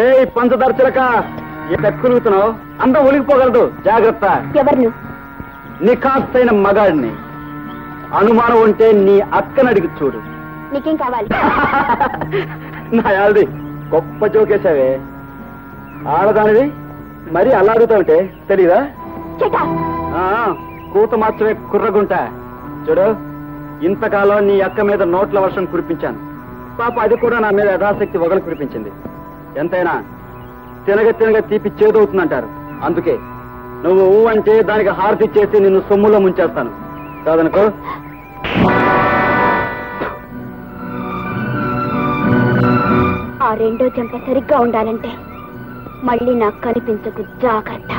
ఏ పంచదార చిలక ఎక్కలుగుతున్నావు అందం ఒలిగిపోగలదు జాగ్రత్త. ఎవరు? నిఖాస్తైన మగాడిని. అనుమానం ఉంటే నీ అక్కని అడిగి చూడు. నీకేం కావాలి? నా యాల్ది గొప్ప జోకేశావే. ఆడదానివి మరి అలా అడుగుతావుంటే తెలీదా? కూత మాత్రమే కుర్రగుంట. చూడు, ఇంతకాలం నీ అక్క మీద నోట్ల వర్షం కురిపించాను. పాప అది కూడా నా మీద యథాశక్తి వగలు కురిపించింది. ఎంతైనా తినగ తినగ తీపి చేదవుతుందంటారు. అందుకే నువ్వు అంటే దానికి హారతి చేసి నిన్ను సొమ్ములో ముంచేస్తాను. కాదనుకో. ఆ రెండో చెంప సరిగ్గా ఉండాలంటే మళ్ళీ నాకు కనిపించకు, జాగ్రత్త.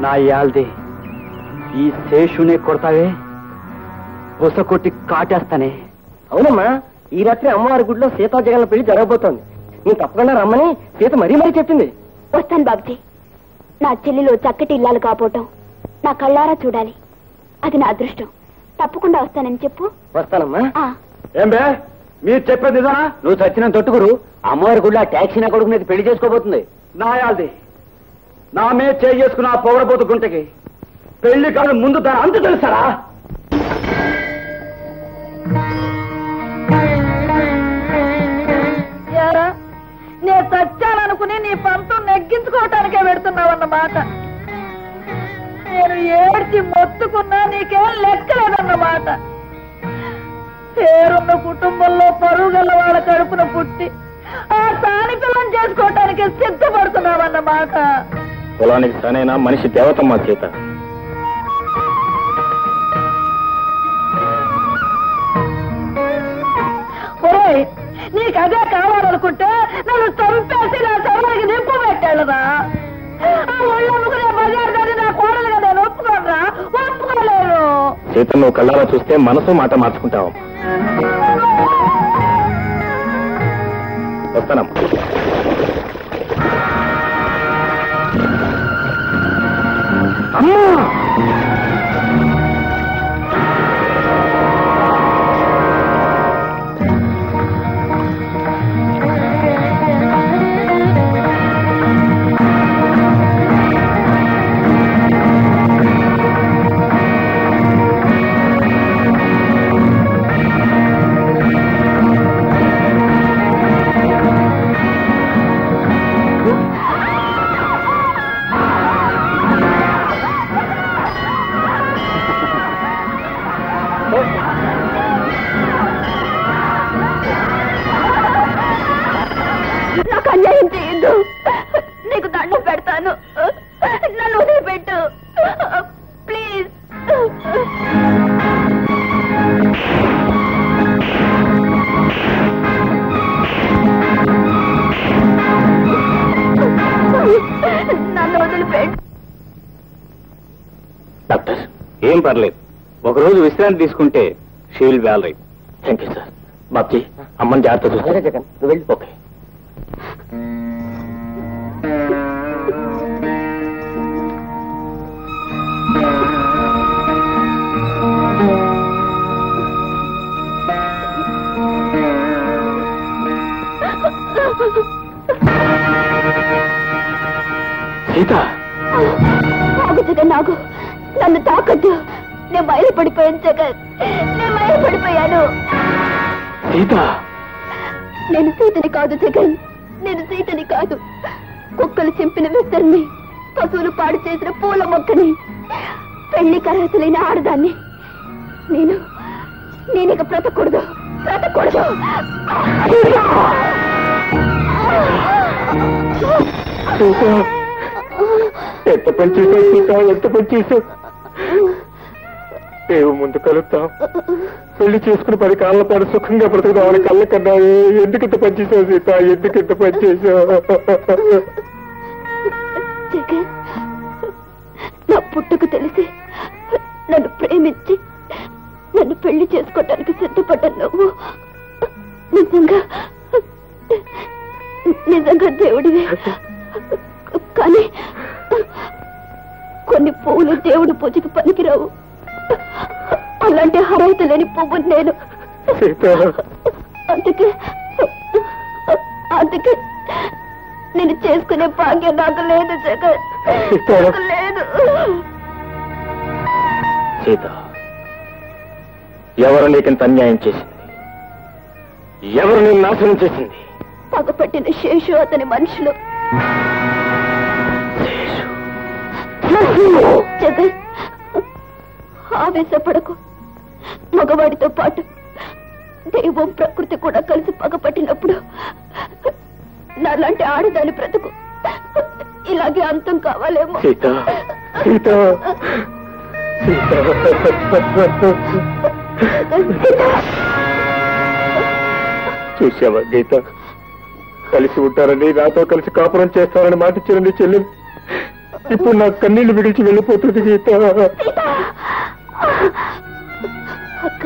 నా యాల్ది ఈ శేషునే కొడతావే, బుస కొట్టి కాటేస్తానే. అవునమ్మా, ఈ రాత్రి అమ్మవారి గుడిలో సీతా జగన్ల పెళ్లి జరగబోతోంది. నేను తప్పకుండా రమ్మని సీత మరీ మరీ చెప్పింది. వస్తాను బాబుజీ. నా చెల్లిలో చక్కటి ఇల్లాలు కాపోవటం నా కళ్ళారా చూడాలి. అది నా అదృష్టం. తప్పకుండా వస్తానని చెప్పు. వస్తానమ్మా. ఏం బే, మీరు చెప్పేది నిజానా? నువ్వు చచ్చిన తొట్టుకురు అమ్మవారి గుడిలో ట్యాక్సీ నా కొడుకు మీద పెళ్లి చేసుకోబోతుంది. నా యాల్ది నా మీద చేసుకున్న ఆ పొగరబోతు గుంటకి పెళ్లి కాదు ముందు దాని అంత తెలుసారా? నేను చచ్చాలనుకుని నీ పంతం నెగ్గించుకోవటానికే పెడుతున్నావన్నమాట. నేను ఏడ్చి మొత్తుకున్నా నీకేం లెక్కలేదన్నమాట. పేరున్న కుటుంబంలో పరుగుల వాళ్ళ కడుపున పుట్టి ఆ సాని పిల్లని చేసుకోవటానికి సిద్ధపడుతున్నావన్నమాట. కులానికి సనైనా మనిషి దేవతమ్మ సీత. ఒరేయ్, నీకు అదే కావాలనుకుంటే నన్ను చంపేసి నా శవానికి నింపు పెట్టాడురా. ఆ ఒళ్ళమ్ముకునే బజార్ దాన్ని నా కోడలుగా నేను ఒప్పుకోనరా, ఒప్పుకోలేను. సీత, నువ్వు కళ్ళారా చూస్తే మనసు మాట మార్చుకుంటావు. వస్తానమ్మా. అమ్మా, నాకు అన్యాయం చేయొద్దు. నీకు దండం పెడతాను. నన్ను వదిలిపెట్టు ప్లీజ్. నన్ను వదిలిపెట్టు. డాక్టర్, ఏం పర్లేదు. ఒకరోజు విశ్రాంతి తీసుకుంటే she will be all right. Thank you sir. Babji, అమ్మని జాగ్రత్త చూసుకో. జగన్, నువ్వు వెళ్ళి. ఓకే. సీత, ఆగు జగన్, ఆగు. నన్ను తాకద్దు. నేను బయలుపడిపోయాను జగన్, నేను బయలుపడిపోయాను. సీత, నేను సీతని కాదు జగన్, నేను సీతని కాదు. కుక్కలు చింపిన విస్తరిని, పశువులు పాడు చేసిన పూల మొక్కని, పెళ్లి కరహతులైన ఆడదాన్ని. నేను ఇక బ్రతకూడదు. ఎంత పని చేసావు సీత, ఎంత పని చేసావు. దేవు ముందు కలుద్దాం, పెళ్లి చేసుకుని 10 కాళ్ళ పాటు సుఖంగా బ్రతుకుదామని కళ్ళ కన్నా ఎందుకింత పని చేసావు సీత, ఎందుకింత పని చేసావు. జగన్, నా పుట్టుకు తెలిసి నన్ను ప్రేమించి నన్ను పెళ్లి చేసుకోవటానికి సిద్ధపడ్డాను నువ్వు. నిజంగా దేవుడివే. కానీ కొన్ని పువ్వులు దేవుడి పూజకి పనికిరావు. అలాంటి అర్హత లేని పువ్వు నేను. సీత అందుకే అందుకే నేను చేసుకునే భాగ్యం నాకు లేదు జగన్, నాకు లేదు. సీత, ఎవరు నీకింత అన్యాయం చేసింది? ఎవరు నేను నాశనం చేసింది? పగపట్టిన శేషు అతని మనుషులు. జగన్, ఆవేశపడకు. మగవాడితో పాటు దైవం ప్రకృతి కూడా కలిసి పగపట్టినప్పుడు నాలాంటి ఆడదాని బ్రతుకు ఇలాగే అంతం కావాలేమో. సీత, సీత, చూసావా గీత, కలిసి ఉంటారని, నాతో కలిసి కాపురం చేస్తారని మాట ఇచ్చిన నీ చెల్లెలు ఇప్పుడు నాకు కన్నీళ్లు మిగిల్చి వెళ్ళిపోతుంది గీత. అక్క,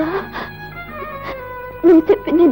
నువ్వు చెప్పింది